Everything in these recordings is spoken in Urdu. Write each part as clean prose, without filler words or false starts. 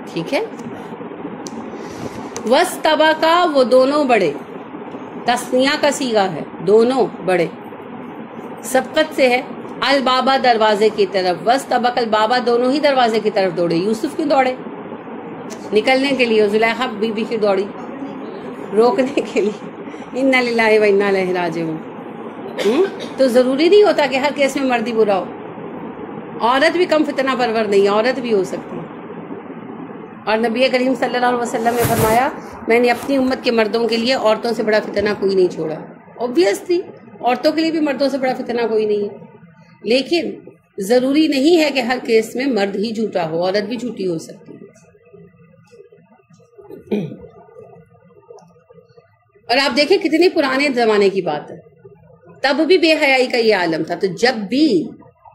ٹھیک ہے. وَاسْتَبَقَا وہ دونوں بڑے، تثنیہ کا صیغہ ہے، دونوں بڑے، سبقت سے ہے. البابا دروازے کی طرف، وَاسْتَبَقَ البابا دونوں ہی دروازے کی طرف دوڑے. یوسف کیوں دوڑے؟ نکلنے کے لیے. زلیخا بی بی کیوں دوڑی؟ روکنے کے لیے. اِنَّا لِلَّهِ وَإِنَّا إِلَيْهِ رَاجِعُونَ. تو ضروری نہیں ہوتا کہ ہر کیس میں مرد ہی برا ہو. عورت بھی کم فتنہ پرور نہیں ہے، عورت بھی ہو سکتی ہے. اور نبی کریم صلی اللہ علیہ وسلم نے فرمایا میں نے اپنی امت کے مردوں کے لیے عورتوں سے بڑا فتنہ کوئی نہیں چھوڑا. اوبویسلی عورتوں کے لیے بھی مردوں سے بڑا فتنہ کوئی نہیں ہے، لیکن ضروری نہیں ہے کہ ہر کیس میں مرد ہی جھوٹا ہو، عورت بھی جھوٹی ہو سکتی ہے. اور آپ دیکھیں کتنے پرانے زمانے کی بات ہے، تب بھی بے حیائی کا یہ عالم تھا. تو جب بھی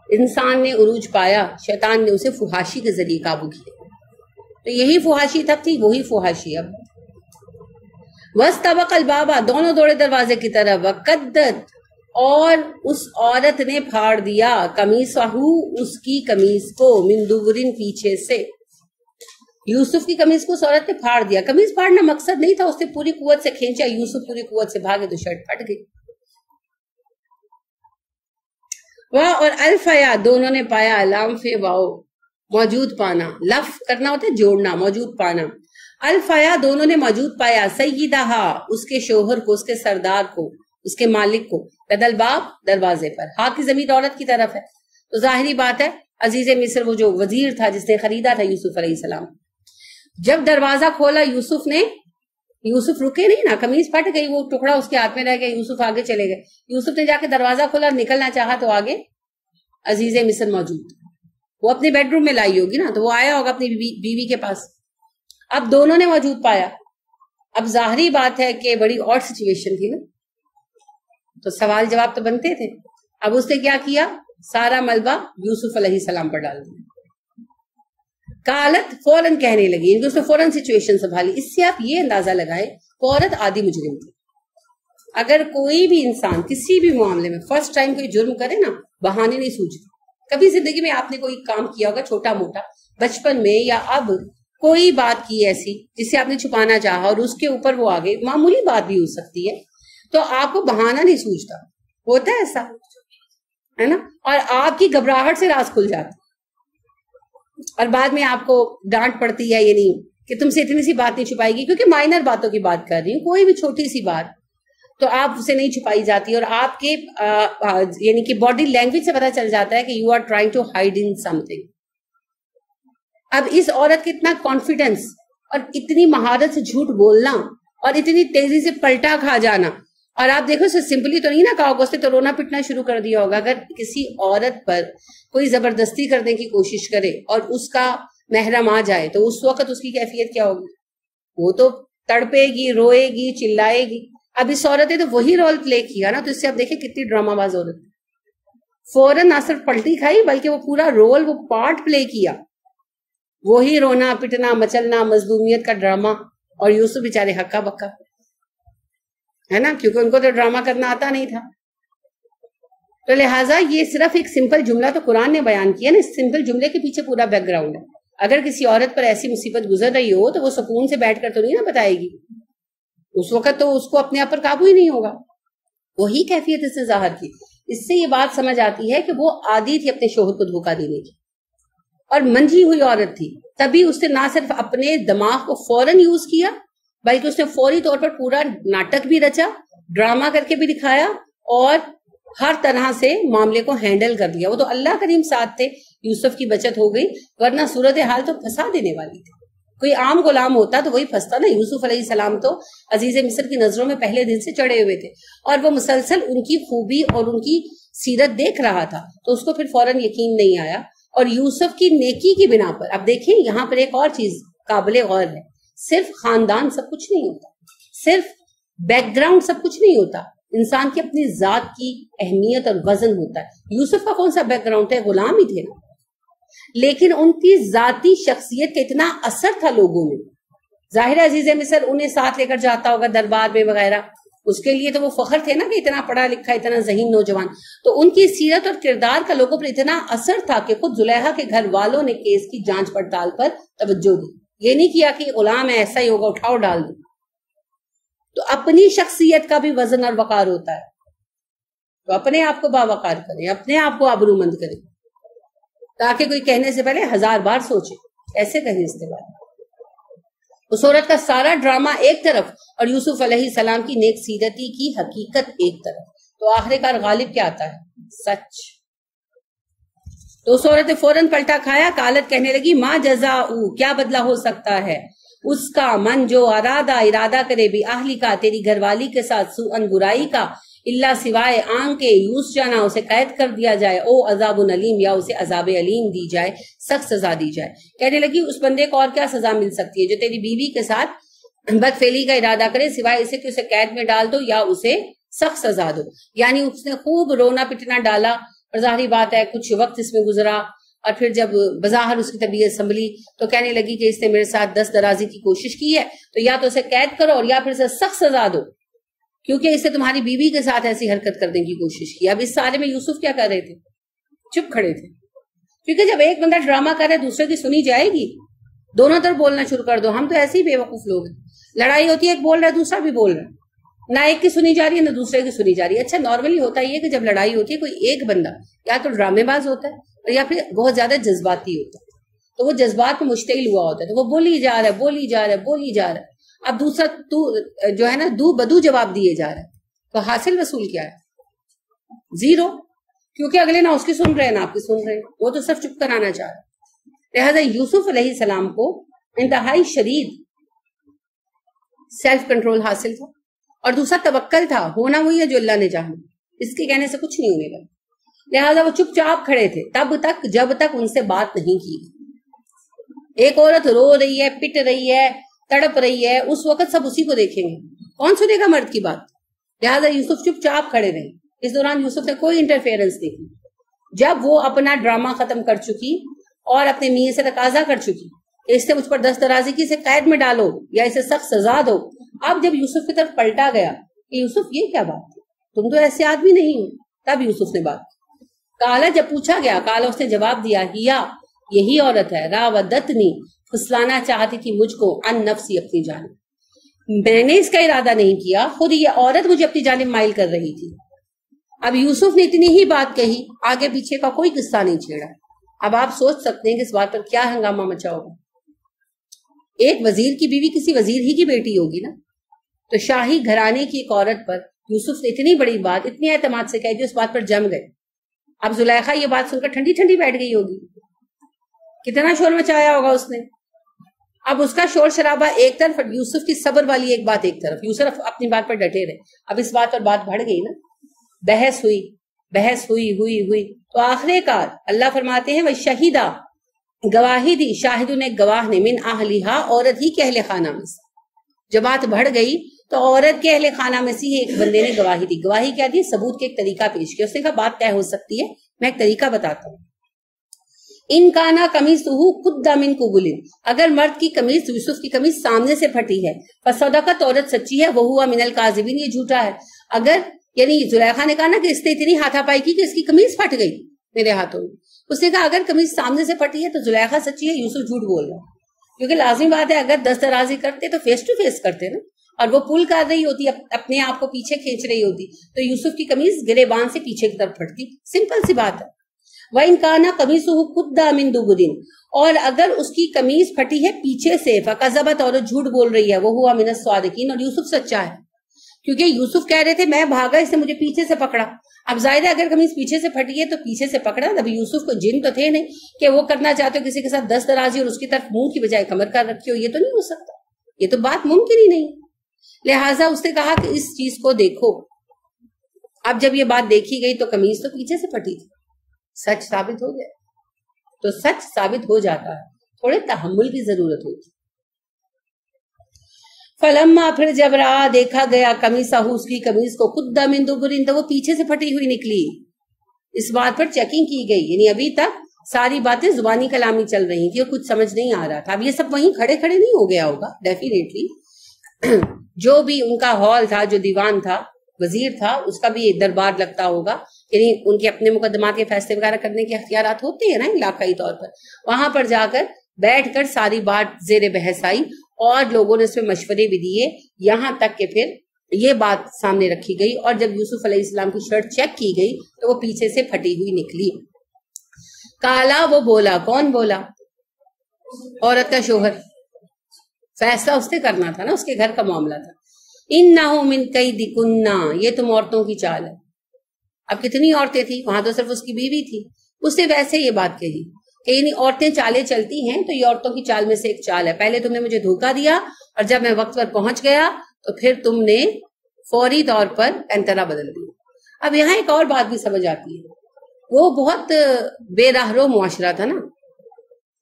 انسان نے عروج پایا، شیطان نے اسے فحاشی کے ذریعے قابو کیا. تو یہی فحاشی تب تھی، وہی فحاشی اب. وَاسْتَبَقَ الْبَابَ دونوں دوڑے دروازے کی طرف. وَقَدَّتْ اور اس عورت نے پھاڑ دیا، قَمِيصَهُ اس کی قمیص کو، مِن دُبُرٍ پیچھے سے. یوسف کی قمیص کو اس عورت نے پھاڑ دیا. قمیص پھاڑنا مقصد نہیں تھا، اس نے پوری قوت سے کھینچا، یوسف پوری قوت سے بھاگے تو شرٹ پھٹ گئی. اور الفیا دونوں نے پایا، لام فے واؤ موجود پانا، لف کرنا ہوتا ہے جوڑنا، موجود پانا. الفیا دونوں نے موجود پایا، سیدہا اس کے شوہر کو، اس کے سردار کو، اس کے مالک کو، لدل باب دروازے پر. ہاں کی ضمیر عورت کی طرف ہے، تو ظاہری بات ہے عزیز مصر وہ جو وزیر تھا جس نے خریدا تھا یوسف علیہ السلام، جب دروازہ کھولا یوسف نے، یوسف رکے نہیں نا، قمیص پھٹ گئی، وہ ٹکڑا اس کے ہاتھ میں رہ گیا، یوسف آگے چلے گئے. یوسف نے جا کے دروازہ کھولا اور نکلنا چاہا تو آگے عزیز مصر موجود. وہ اپنے بیڈ روم میں لائی ہوگی نا، تو وہ آیا ہوگا اپنی بیوی کے پاس. اب دونوں نے موجود پایا. اب ظاہری بات ہے کہ بڑی اور سچویشن تھی نا، تو سوال جواب تو بنتے تھے. اب اس نے کیا کیا؟ سارا ملبہ یوسف علیہ السلام پر ڈال دیا. قالت فوراً کہنے لگی، ان کو اس نے فوراً سچویشن سنبھالی. اس سے آپ یہ اندازہ لگائیں عورت عادی مجرم تھی. اگر کوئی بھی انسان کسی بھی معاملے میں فرسٹ ٹائم کوئی جرم کرے نا، بہانے نہیں سوچتی. کبھی زندگی میں آپ نے کوئی کام کیا ہوگا چھوٹا موٹا، بچپن میں یا اب کوئی بات کی ایسی جسے آپ نے چھپانا چاہا اور اس کے اوپر وہ آگے، معمولی بات بھی ہو سکتی ہے، تو آپ کو بہانہ نہیں سوچتا. ہوتا ہے ایسا، ہے نا؟ اور آپ کی گھبراہٹ سے راز کھل جاتا، اور بعد میں آپ کو ڈانٹ پڑتی ہے، یعنی کہ تم سے اتنی سی بات نہیں چھپائی گی، کیونکہ مائنر باتوں کی بات کر رہی ہوں، کوئی بھی چھوٹی سی بات تو آپ اسے نہیں چھپائی جاتی. اور آپ کے یعنی کہ باڈی لینگویج سے پتہ چل جاتا ہے کہ you are trying to hide in something. اب اس عورت کے اتنا کانفیڈنس اور اتنی مہارت سے جھوٹ بولنا اور اتنی تیزی سے پلٹا کھا جانا، اور آپ دیکھو سمپلی تو نہیں نا کہا ہوگا، اس نے تو رونا پٹنا شروع کر دیا ہوگا. اگر کسی عورت پر کوئی زبردستی کرنے کی کوشش کرے اور اس کا محرم آ جائے تو اس وقت اس کی کیفیت کیا ہوگی؟ وہ تو تڑپے گی، روئے گی، چلائے گی. اب اس عورت نے تو وہی رول پلے کیا نا، تو اس سے آپ دیکھیں کتنی ڈرامہ باز عورت. فوراً نہ صرف پلٹی کھائی بلکہ وہ پورا رول، وہ پارٹ پلے کیا، وہی رونا پٹنا مچلنا، مظلومیت کا ڈرامہ. اور یوسف بیچارے ہکا بکا، ہے نا، کیونکہ ان کو تو ڈرامہ کرنا آتا نہیں تھا. تو لہٰذا یہ صرف ایک سمپل جملہ تو قرآن نے بیان کیا نا، اس سمپل جملے کے پیچھے پورا بیک گراؤنڈ ہے. اگر کسی عورت پر ایسی مصیبت گزر رہی ہو تو وہ سکون سے بیٹھ کر تو نہیں نا بتائے گی، اس وقت تو اس کو اپنے آپ پر قابو ہی نہیں ہوگا. وہی کیفیت اس نے ظاہر کی. اس سے یہ بات سمجھ آتی ہے کہ وہ عادی تھی اپنے شوہر کو دھوکہ دینے کی، اور منجھی ہوئی عورت تھی. تبھی اس نے نہ صرف اپنے دماغ کو فوراً یوز کیا بلکہ اس نے فوری طور پر پورا ناٹک بھی رچا، ڈرامہ کر کے بھی دکھایا، اور ہر طرح سے معاملے کو ہینڈل کر دیا. وہ تو اللہ کریم ساتھ تھے، یوسف کی بچت ہو گئی، ورنہ صورتحال تو پھنسا دینے والی تھی. کوئی عام غلام ہوتا تو وہی پھنستا نا. یوسف علیہ السلام تو عزیز مصر کی نظروں میں پہلے دن سے چڑھے ہوئے تھے، اور وہ مسلسل ان کی خوبی اور ان کی سیرت دیکھ رہا تھا، تو اس کو پھر فوراً یقین نہیں آیا. اور یوسف کی نیکی کی بنا پر، اب دیکھیں یہاں پر ایک اور چیز قابل غور ہے، صرف خاندان سب کچھ نہیں ہوتا، صرف بیک گراؤنڈ سب کچھ نہیں ہوتا. انسان کی اپنی ذات کی اہمیت اور وزن ہوتا ہے. یوسف کا کون سا بیک گراؤنڈ ہے؟ غلام ہی تھے نا، لیکن ان کی ذاتی شخصیت کا اتنا اثر تھا لوگوں میں. ظاہر عزیز مصر انہیں ساتھ لے کر جاتا ہوگا دربار میں وغیرہ، اس کے لیے تو وہ فخر تھے نا کہ اتنا پڑھا لکھا، اتنا ذہین نوجوان. تو ان کی سیرت اور کردار کا لوگوں پر اتنا اثر تھا کہ خود زلیخا کے گھر والوں نے کیس کی جانچ پڑتال پر توجہ دی. یہ نہیں کیا کہ غلام ہے ایسا ہی ہوگا اٹھاؤ ڈال دو. تو اپنی شخصیت کا بھی وزن اور وقار ہوتا ہے. تو اپنے آپ کو باوقار کریں, اپنے آپ کو آبرومند کریں, تاکہ کوئی کہنے سے پہلے 1000 بار سوچے ایسے کہیں اس کے بعد. اس عورت کا سارا ڈرامہ ایک طرف اور یوسف علیہ السلام کی نیک سیرتی کی حقیقت ایک طرف. تو آخر کار غالب کیا آتا ہے؟ سچ. تو اس عورت نے فوراً پلٹا کھایا. قالت کہنے لگی ما جزاؤ, کیا بدلہ ہو سکتا ہے اس کا, من جو ارادہ کرے بھی اہلی کا, تیری گھر والی کے ساتھ, سوءن برائی کا, اللہ سوائے آن کے یوس جانا, اسے قید کر دیا جائے, او عذاب علیم, یا اسے عذاب علیم دی جائے, سخت سزا دی جائے. کہنے لگی اس بندے کو اور کیا سزا مل سکتی ہے جو تیری بیوی کے ساتھ بدفعلی کا ارادہ کرے, سوائے اسے کہ اسے قید میں ڈال دو یا اسے سخت سزا دو. یعنی اس نے خوب رونا پٹنا ڈالا, اور ظاہری بات ہے کچھ وقت اس میں گزرا, اور پھر جب بظاہر اس کی طبیعت سنبھلی تو کہنے لگی کہ اس نے میرے ساتھ دست درازی کی کوشش کی ہے, تو یا تو اسے قید کرو اور یا پھر اسے سخت سزا دو, کیونکہ اس نے تمہاری بیوی کے ساتھ ایسی حرکت کرنے کی کوشش کی. اب اس سارے میں یوسف کیا کر رہے تھے؟ چپ کھڑے تھے. کیونکہ جب ایک بندہ ڈرامہ کر رہا ہے دوسرے کی سنی جائے گی, دونوں طرف بولنا شروع کر دو. ہم تو ایسے ہی بے وقوف لوگ ہیں. لڑائی ہوتی ہے, ایک بول رہا ہے دوسرا بھی بول رہا ہے, نہ ایک کی سنی جا رہی ہے نہ دوسرے کی سنی جا رہی ہے. اچھا نارملی ہوتا یہ کہ جب لڑائی ہوتی ہے کوئی ایک بندہ یا تو ڈرامے باز ہوتا ہے اور یا پھر بہت زیادہ جذباتی ہوتا ہے, تو وہ جذبات میں مشتعل ہوا ہوتا ہے, تو وہ بولی جا رہا ہے. اب دوسرا جو ہے نا دو بدو جواب دیے جا رہا ہے, تو حاصل وصول کیا ہے؟ 0, کیونکہ اگلے نہ اس کی سن رہے نہ آپ کی سن رہے, وہ تو صرف چپ کرانا چاہ رہے. لہذا یوسف علیہ السلام کو انتہائی شدید سیلف کنٹرول حاصل تھا, اور دوسرا توکل تھا, ہونا وہی ہے جو اللہ نے چاہا, اس کے کہنے سے کچھ نہیں ہونے لگا. لہذا وہ چپ چاپ کھڑے تھے تب تک جب تک ان سے بات نہیں کی. ایک عورت رو رہی ہے, پٹ رہی ہے, تڑپ رہی ہے, اس وقت سب اسی کو دیکھیں گے, کون سنے گا مرد کی بات. لہذا یوسف چپ چاپ کھڑے رہے. اس دوران یوسف نے کوئی انٹرفیئرنس نہیں کی. جب وہ اپنا ڈرامہ ختم کر چکی اور اپنے میاں سے تقاضا کر چکی اس سے مجھ پر دست درازی کی, اسے قید میں ڈالو یا اسے سخت سزا دو, اب جب یوسف کی طرف پلٹا گیا کہ یوسف یہ کیا بات ہے, تم تو ایسے آدمی نہیں ہو, تب یوسف نے بات کی. کالا جب پوچھا گیا, کالا اس نے جواب دیا, ہیا یہی عورت ہے, راودتنی پھسلانا چاہتی تھی مجھ کو, ان نفسی اپنی جانب, میں نے اس کا ارادہ نہیں کیا, خود یہ عورت مجھے اپنی جانب مائل کر رہی تھی. اب یوسف نے اتنی ہی بات کہی, آگے پیچھے کا کوئی قصہ نہیں چھیڑا. اب آپ سوچ سکتے ہیں کہ اس بات پر کیا ہنگامہ مچا ہوگا. ایک وزیر کی بیوی کسی وزیر ہی کی بیٹی ہوگی نا, تو شاہی گھرانے کی ایک عورت پر یوسف نے اتنی بڑی بات اتنی اعتماد سے کہی, اس بات پر جم گئے. اب زلیخا یہ بات سن کر ٹھنڈی ٹھنڈی بیٹھ گئی ہوگی, کتنا شور مچایا ہوگا اس نے. اب اس کا شور شرابہ ایک طرف, یوسف کی صبر والی ایک بات ایک طرف. یوسف اپنی بات پر ڈٹے رہے. اب اس بات پر بات بڑھ گئی نا, بحث ہوئی تو آخر کار اللہ فرماتے ہیں وہ شہیدہ, گواہی دی, شاہدوں نے گواہ نے, من اہلیہا عورت ہی کے اہل خانہ میں سے. جب بات بڑھ گئی تو عورت کے اہل خانہ میں سے ایک بندے نے گواہی دی. گواہی کیا دی؟ ثبوت کے ایک طریقہ پیش کیا. اس نے کہا بات طے ہو سکتی ہے, میں ایک طریقہ بتاتا ہوں. ان کانا قمیصہ قد من قبل, اگر مرد کی قمیص یوسف کی قمیص سامنے سے پھٹی ہے, فصدقت عورت سچی ہے, وہ ہوا من الکاذبین یہ جھوٹا ہے. اگر یعنی زلیخا نے کہا نا کہ اس نے اتنی ہاتھا پائی کی کہ اس کی قمیص پھٹ گئی میرے ہاتھوں میں. اس نے کہا اگر قمیص سامنے سے پھٹی ہے تو زلیخا سچی ہے, یوسف جھوٹ بول رہا ہے. کیونکہ لازمی بات ہے اگر دست درازی کرتے تو فیس ٹو فیس کرتے نا, اور وہ پل کر رہی ہوتی, اپنے آپ کو پیچھے کھینچ رہی ہوتی, تو یوسف کی قمیص گریبان سے پیچھے کی طرف پھٹتی. سمپل سی بات ہے. وَإِنْ كَانَ قَمِيصُهُ قُدَّ مِنْ دُبُرٍ, اور اگر اس کی قمیص پھٹی ہے پیچھے سے, فَكَذَبَتْ اور جھوٹ بول رہی ہے, وَهُوَ مِنَ الصَّادِقِينَ اور یوسف سچا ہے. کیونکہ یوسف کہہ رہے تھے میں بھاگا, اس نے مجھے پیچھے سے پکڑا. اب ظاہر ہے اگر قمیص پیچھے سے پھٹی ہے تو پیچھے سے پکڑا. ابھی یوسف کو جن تو تھے نہیں کہ وہ کرنا چاہتے ہو کسی کے ساتھ دست درازی اور اس کی طرف منہ کی بجائے کمر کر رکھی ہو, یہ تو نہیں ہو سکتا, یہ تو بات ممکن ہی نہیں. لہٰذا اس نے کہا کہ اس چیز کو دیکھو. اب جب یہ بات دیکھی گئی تو قمیص تو پیچھے سے پھٹی تھی, سچ ثابت ہو گیا. تو سچ ثابت ہو جاتا ہے, تھوڑے تحمل کی ضرورت ہوتی. فلما پھر جب رہا دیکھا گیا قمیصہ اس کی قمیص کو قد من دبر, تو وہ پیچھے سے پھٹی ہوئی نکلی. اس بات پر چیکنگ کی گئی, یعنی ابھی تک ساری باتیں زبانی کلامی چل رہی تھی اور کچھ سمجھ نہیں آ رہا تھا. اب یہ سب وہیں کھڑے کھڑے نہیں ہو گیا ہوگا ڈیفینیٹلی. جو بھی ان کا ہال تھا, جو دیوان تھا, وزیر تھا, اس کا بھی دربار لگتا ہوگا, یعنی ان کے اپنے مقدمات کے فیصلے وغیرہ کرنے کے اختیارات ہوتے ہیں نا علاقائی طور پر. وہاں پر جا کر بیٹھ کر ساری بات زیر بحث آئی اور لوگوں نے اس میں مشورے بھی دیے، یہاں تک کہ پھر یہ بات سامنے رکھی گئی اور جب یوسف علیہ السلام کی شرٹ چیک کی گئی تو وہ پیچھے سے پھٹی ہوئی نکلی۔ کالا، وہ بولا، کون بولا؟ عورت کا شوہر، فیصلہ اس نے کرنا تھا نا، اس کے گھر کا معاملہ تھا۔ انہو من کیدکنا، یہ تم عورتوں کی چال ہے۔ اب کتنی عورتیں تھیں وہاں؟ تو صرف اس کی بیوی تھی۔ اس نے ویسے یہ بات کہی کہ یعنی عورتیں چالیں چلتی ہیں تو یہ عورتوں کی چال میں سے ایک چال ہے، پہلے تم نے مجھے دھوکہ دیا اور جب میں وقت پر پہنچ گیا تو پھر تم نے فوری طور پر انترا بدل دی۔ اب یہاں ایک اور بات بھی سمجھ آتی ہے، وہ بہت بے راہ رو معاشرہ تھا نا۔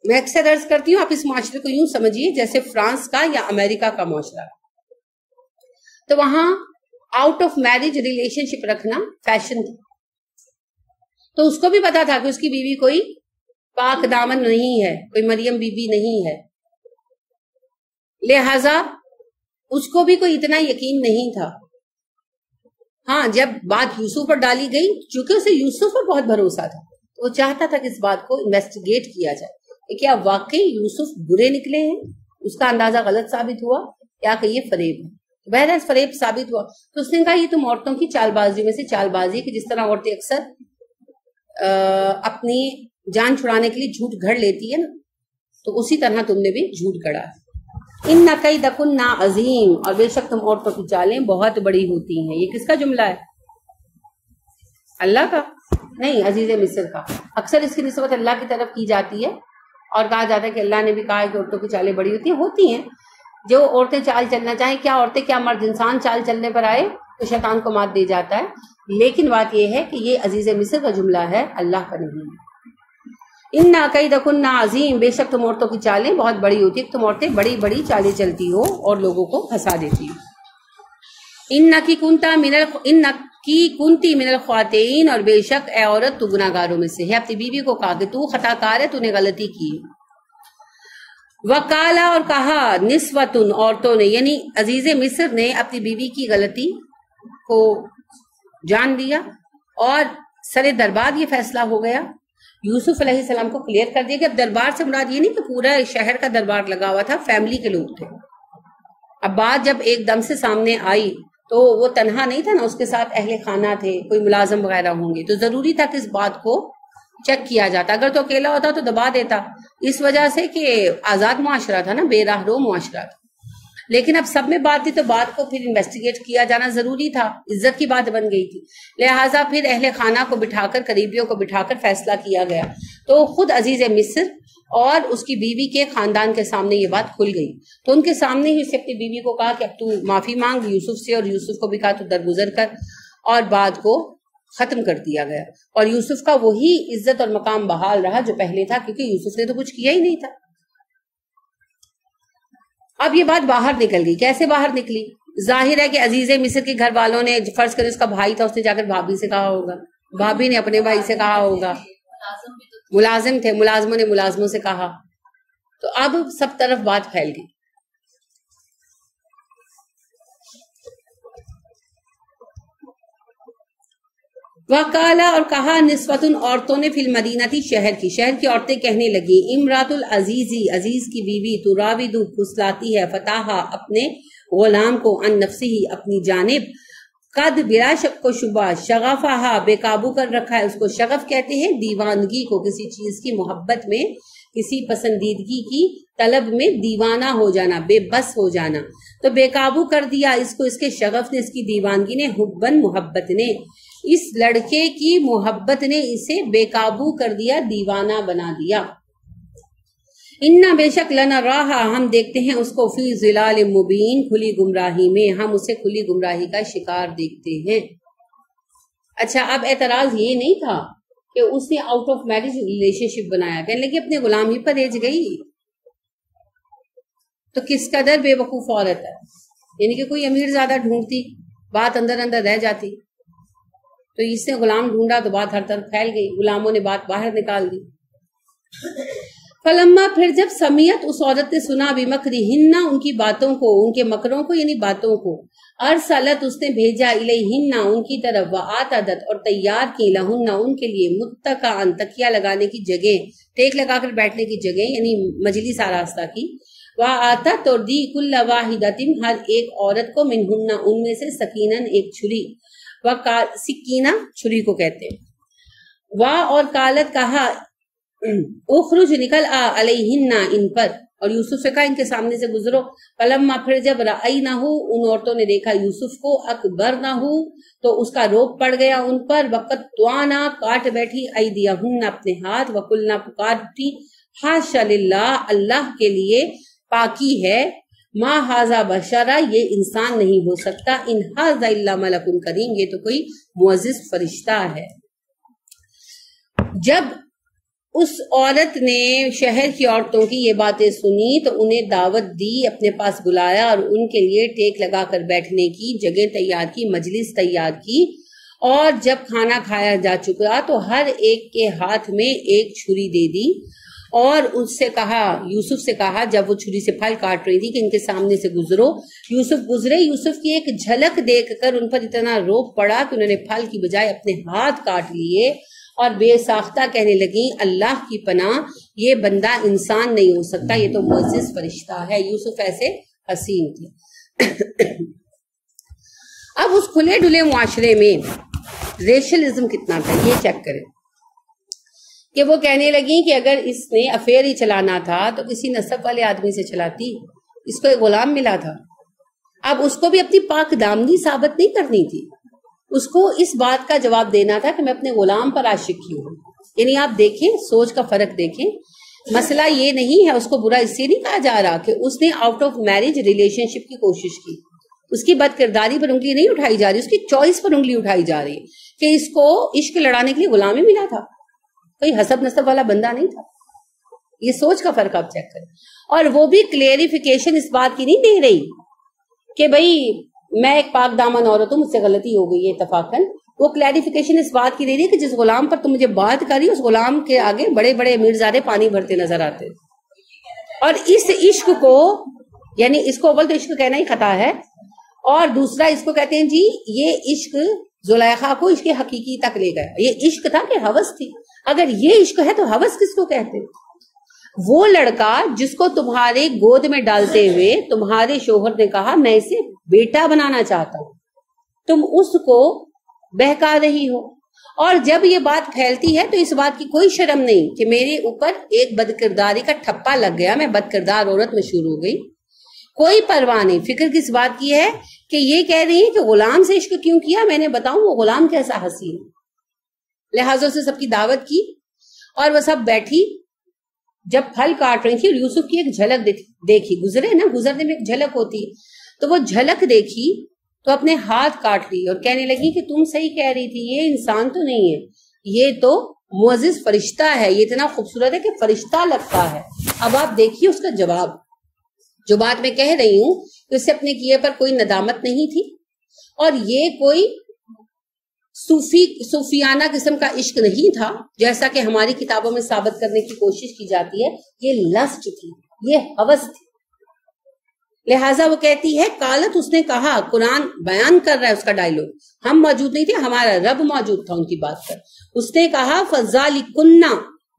میں اکثر عرض کرتی ہوں آپ اس معاشرے کو یوں سمجھیے جیسے فرانس کا یا امریکہ کا معاشرہ، تو وہاں آؤٹ آف میرج ریلیشن شپ رکھنا فیشن تھا، تو اس کو بھی پتا تھا کہ اس کی بیوی کوئی پاک دامن نہیں ہے، کوئی مریم بی بی نہیں ہے، لہذا اس کو بھی کوئی اتنا یقین نہیں تھا۔ ہاں جب بات یوسف پر ڈالی گئی، چونکہ اسے یوسف پر بہت بھروسہ تھا، تو وہ چاہتا تھا کہ اس بات کو انویسٹیگیٹ کیا جائے کہ کیا واقعی یوسف برے نکلے ہیں، اس کا اندازہ غلط ثابت ہوا یا کہ یہ فریب ہے۔ بہرحال فریب ثابت ہوا تو اس نے کہا یہ تم عورتوں کی چال بازی میں سے چال بازی ہے کہ جس طرح عورتیں اکثر اپنی جان چھڑانے کے لیے جھوٹ گھڑ لیتی ہے نا، تو اسی طرح تم نے بھی جھوٹ گھڑا ہے۔ ان کیدکن عظیم، اور بے شک تم عورتوں کی چالیں بہت بڑی ہوتی ہیں۔ یہ کس کا جملہ ہے؟ اللہ کا نہیں، عزیز مصر کا۔ اکثر اس کی نسبت اللہ کی طرف کی جاتی ہے اور کہا جاتا ہے کہ اللہ نے بھی کہا ہے کہ عورتوں کی چالیں بڑی ہوتی ہیں۔ جو عورتیں چال چلنا چاہیں، کیا عورتیں کیا مرد انسان چال چلنے پر آئے تو شیطان کو مات دے جاتا ہے، لیکن بات یہ ہے کہ یہ عزیز مصر کا جملہ ہے، اللہ کا نہیں ہے۔ ان کیدکن عظیم، بے شک تم عورتوں کی چالیں بہت بڑی ہوتی ہیں، تم عورتیں بڑی بڑی چالیں چلتی ہو اور لوگوں کو پھنسا دیتی ہو۔ انکی کنتی من الخاطئین، اور بے شک اے عورت تو گناہ گاروں میں سے ہے۔ اپنی بیوی کو کہا کہ تو خطا کار ہے، تو نے غلطی کی۔ وکالا، اور کہا، نسوتن، عورتوں نے، یعنی عزیز مصر نے اپنی بیوی کی غلطی کو جان لیا اور سر دربار یہ فیصلہ ہو گیا، یوسف علیہ السلام کو کلیئر کر دیا کہ اب دربار سے مراد یہ نہیں کہ پورا شہر کا دربار لگا ہوا تھا، فیملی کے لوگ تھے۔ اب بات جب ایک دم سے سامنے آئی تو وہ تنہا نہیں تھا نا، اس کے ساتھ اہل خانہ تھے، کوئی ملازم وغیرہ ہوں گے، تو ضروری تھا کہ اس بات کو چیک کیا جاتا۔ اگر تو اکیلا ہوتا تو دبا دیتا، اس وجہ سے کہ آزاد معاشرہ تھا نا، بے راہ رو معاشرہ تھا، لیکن اب سب میں بات تھی تو بات کو پھر انویسٹیگیٹ کیا جانا ضروری تھا، عزت کی بات بن گئی تھی، لہٰذا پھر اہل خانہ کو بٹھا کر، قریبیوں کو بٹھا کر فیصلہ کیا گیا۔ تو خود عزیز مصر اور اس کی بیوی کے خاندان کے سامنے یہ بات کھل گئی، تو ان کے سامنے ہی اسے اپنی بیوی کو کہا کہ اب تو معافی مانگ یوسف سے، اور یوسف کو بھی کہا تو درگزر کر، اور بات کو ختم کر دیا گیا، اور یوسف کا وہی عزت اور مقام بحال رہا جو پہلے تھا، کیونکہ یوسف نے تو کچھ کیا ہی نہیں تھا۔ اب یہ بات باہر نکل گئی۔ کیسے باہر نکلی؟ ظاہر ہے کہ عزیز مصر کے گھر والوں نے، فرض کریں اس کا بھائی تھا، اس نے جا کر بھابھی سے کہا ہوگا، بھابھی نے اپنے بھائی سے کہا ہوگا، ملازم تھے، ملازموں نے ملازموں سے کہا، تو اب سب طرف بات پھیل گئی۔ وقالا، اور کہا، نسوتن، عورتوں نے، فی المدینہ تھی، شہر کی عورتیں کہنے لگی، امرات العزیزی، عزیز کی بیوی، تراود، پھسلاتی ہے، فتاحا، اپنے غلام کو، ان نفسی، اپنی جانب، قد، بلا شک و شبہ، شغفہا، بے قابو کر رکھا ہے اس کو۔ شغف کہتے ہیں دیوانگی کو، کسی چیز کی محبت میں، کسی پسندیدگی کی طلب میں دیوانہ ہو جانا، بے بس ہو جانا، تو بے قابو کر دیا اس کو، اس کے شغف نے، اس کی دیوانگی نے، حبن، محبت نے، اس لڑکے کی محبت نے اسے بے قابو کر دیا، دیوانہ بنا دیا۔ انا، بے شک، لنراہا، ہم دیکھتے ہیں اس کو، فی ظلال مبین، کھلی گمراہی میں، ہم اسے کھلی گمراہی کا شکار دیکھتے ہیں۔ اچھا، اب اعتراض یہ نہیں تھا کہ اس نے آؤٹ آف میرج ریلیشن شپ بنایا، کہنے لگی اپنے غلام ہی پر ایج گئی، تو کس قدر بے وقوف عورت ہے، یعنی کہ کوئی امیر زیادہ ڈھونڈتی، بات اندر اندر رہ جاتی، تو اس نے غلام ڈھونڈا تو بات ہر طرف پھیل گئی، غلاموں نے بات باہر نکال دی۔ فلما پھر جب سمیت اس عورت نے سنا بمکرہن ان کی باتوں کو، ان کے مکروں کو یعنی باتوں کو، ارسلت اس نے بھیجا الیہن ان کی طرف، وآتدت اور تیار کی لہن ان کے لیے متکئن تکیہ لگانے کی جگہ، ٹیک لگا کر بیٹھنے کی جگہ یعنی مجلس آراستہ کی، وآتت اور دی کل واحدۃ ہر ایک عورت کو منہن ان میں سے سکینن ایک چھری، سکینہ چھری کو کہتے ہیں، اور قالت کہا اخرج نکل آ علیہن ان پر، اور یوسف سے کہا ان کے سامنے سے گزرو، فلما پھر جب رأینہ ان عورتوں نے دیکھا یوسف کو، اکبرنہ تو اس کا روب پڑ گیا ان پر، وقت توانا کاٹ بیٹھی ایدیہن اپنے ہاتھ، وقلنا پکارتی حاشا للہ اللہ کے لیے پاکی ہے، ما ھذا بشرا یہ انسان نہیں ہو سکتا، ان ھذا الا ملک کریم یہ تو کوئی معزز فرشتہ ہے۔ جب اس عورت نے شہر کی عورتوں کی یہ باتیں سنی تو انہیں دعوت دی، اپنے پاس بلایا اور ان کے لیے ٹیک لگا کر بیٹھنے کی جگہ تیار کی، مجلس تیار کی، اور جب کھانا کھایا جا چکا تو ہر ایک کے ہاتھ میں ایک چھری دے دی، اور اس سے کہا یوسف سے کہا جب وہ چھری سے پھل کاٹ رہی تھی کہ ان کے سامنے سے گزرو، یوسف گزرے، یوسف کی ایک جھلک دیکھ کر ان پر اتنا روب پڑا کہ انہوں نے پھل کی بجائے اپنے ہاتھ کاٹ لیے اور بے ساختہ کہنے لگی اللہ کی پناہ یہ بندہ انسان نہیں ہو سکتا، یہ تو معزز فرشتہ ہے۔ یوسف ایسے حسین تھے۔ اب اس کھلے ڈلے معاشرے میں ریشلزم کتنا تھا یہ چیک کریں کہ وہ کہنے لگی کہ اگر اس نے افیئر ہی چلانا تھا تو کسی نسب والے آدمی سے چلاتی، اس کو ایک غلام ملا تھا، اب اس کو بھی اپنی پاک دامنی ثابت نہیں کرنی تھی، اس کو اس بات کا جواب دینا تھا کہ میں اپنے غلام پر عاشق کی ہوں۔ یعنی آپ دیکھیں سوچ کا فرق دیکھیں، مسئلہ یہ نہیں ہے، اس کو برا اس سے نہیں کہا جا رہا کہ اس نے آؤٹ آف میرج ریلیشن شپ کی کوشش کی، اس کی بد کرداری پر انگلی نہیں اٹھائی جا رہی، اس کی چوائس پر انگلی اٹھائی جا رہی ہے کہ اس کو عشق لڑانے کے لیے غلام ہی ملا تھا، کوئی حسب نسب والا بندہ نہیں تھا۔ یہ سوچ کا فرق آپ چیک کریں، اور وہ بھی کلیریفیکیشن اس بات کی نہیں دے رہی کہ بھائی میں ایک پاک دامن عورت ہوں، مجھ سے غلطی ہو گئی ہے اتفاقاً، وہ کلیریفیکیشن اس بات کی دے رہی ہے کہ جس غلام پر تم مجھے بات کری اس غلام کے آگے بڑے بڑے امیرزادے پانی بھرتے نظر آتے، اور اس عشق کو یعنی اس کو اول تو عشق کہنا ہی خطا ہے، اور دوسرا اس کو کہتے ہیں جی یہ عشق زلیخا کو اس کے حقیقی تک لے گیا، یہ عشق تھا کہ ہوس تھی، اگر یہ عشق ہے تو ہوس کس کو کہتے ہیں؟ وہ لڑکا جس کو تمہارے گود میں ڈالتے ہوئے تمہارے شوہر نے کہا میں اسے بیٹا بنانا چاہتا ہوں، تم اس کو بہکا رہی ہو، اور جب یہ بات پھیلتی ہے تو اس بات کی کوئی شرم نہیں کہ میرے اوپر ایک بدکرداری کا ٹھپا لگ گیا، میں بدکردار عورت مشہور ہو گئی، کوئی پرواہ نہیں۔ فکر کس بات کی ہے کہ یہ کہہ رہی ہیں کہ غلام سے عشق کیوں کیا، میں نے بتاؤں وہ غلام کیسا حسین، لہٰذا سے سب کی دعوت کی اور وہ سب بیٹھی، جب پھل کاٹ رہی تھی اور یوسف کی ایک جھلک دیکھی، گزرے نا، گزرنے میں ایک جھلک ہوتی ہے، تو وہ جھلک دیکھی تو اپنے ہاتھ کاٹ لی اور کہنے لگی کہ تم صحیح کہہ رہی تھی، یہ انسان تو نہیں ہے، یہ تو معزز فرشتہ ہے، یہ اتنا خوبصورت ہے کہ فرشتہ لگتا ہے۔ اب آپ دیکھیے اس کا جواب، جو بات میں کہہ رہی ہوں کہ اس سے اپنے کیے پر کوئی ندامت نہیں تھی، اور یہ کوئی صوفیانہ قسم کا عشق نہیں تھا جیسا کہ ہماری کتابوں میں ثابت کرنے کی کوشش کی جاتی ہے، یہ لسٹ تھی، یہ ہوس تھی۔ لہٰذا وہ کہتی ہے قالت اس نے کہا، قرآن بیان کر رہا ہے اس کا ڈائلوگ، ہم موجود نہیں تھے، ہمارا رب موجود تھا ان کی بات پر، اس نے کہا فذالکن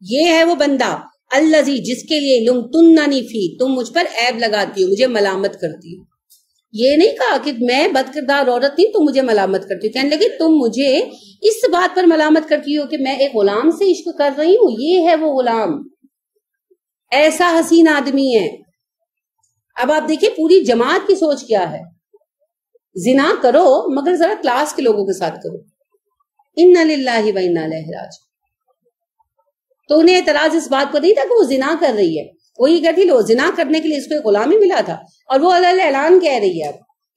یہ ہے وہ بندہ الذی جس کے لیے لمتننی فی تم مجھ پر عیب لگاتی ہو، مجھے ملامت کرتی ہو، یہ نہیں کہا کہ میں بدکردار عورت نہیں تم مجھے ملامت کرتی ہو، کہنے لگی تم مجھے اس بات پر ملامت کرتی ہو کہ میں ایک غلام سے عشق کر رہی ہوں، یہ ہے وہ غلام، ایسا حسین آدمی ہے۔ اب آپ دیکھیں پوری جماعت کی سوچ کیا ہے، زنا کرو مگر ذرا کلاس کے لوگوں کے ساتھ کرو، انا للہ و انا الیہ راجعون۔ تو انہیں اعتراض اس بات کو نہیں تھا کہ وہ زنا کر رہی ہے، وہ یہ کہتی لو زنا کرنے کے لیے اس کو ایک غلام ہی ملا تھا، اور وہ اللہ اعلان کہہ رہی ہے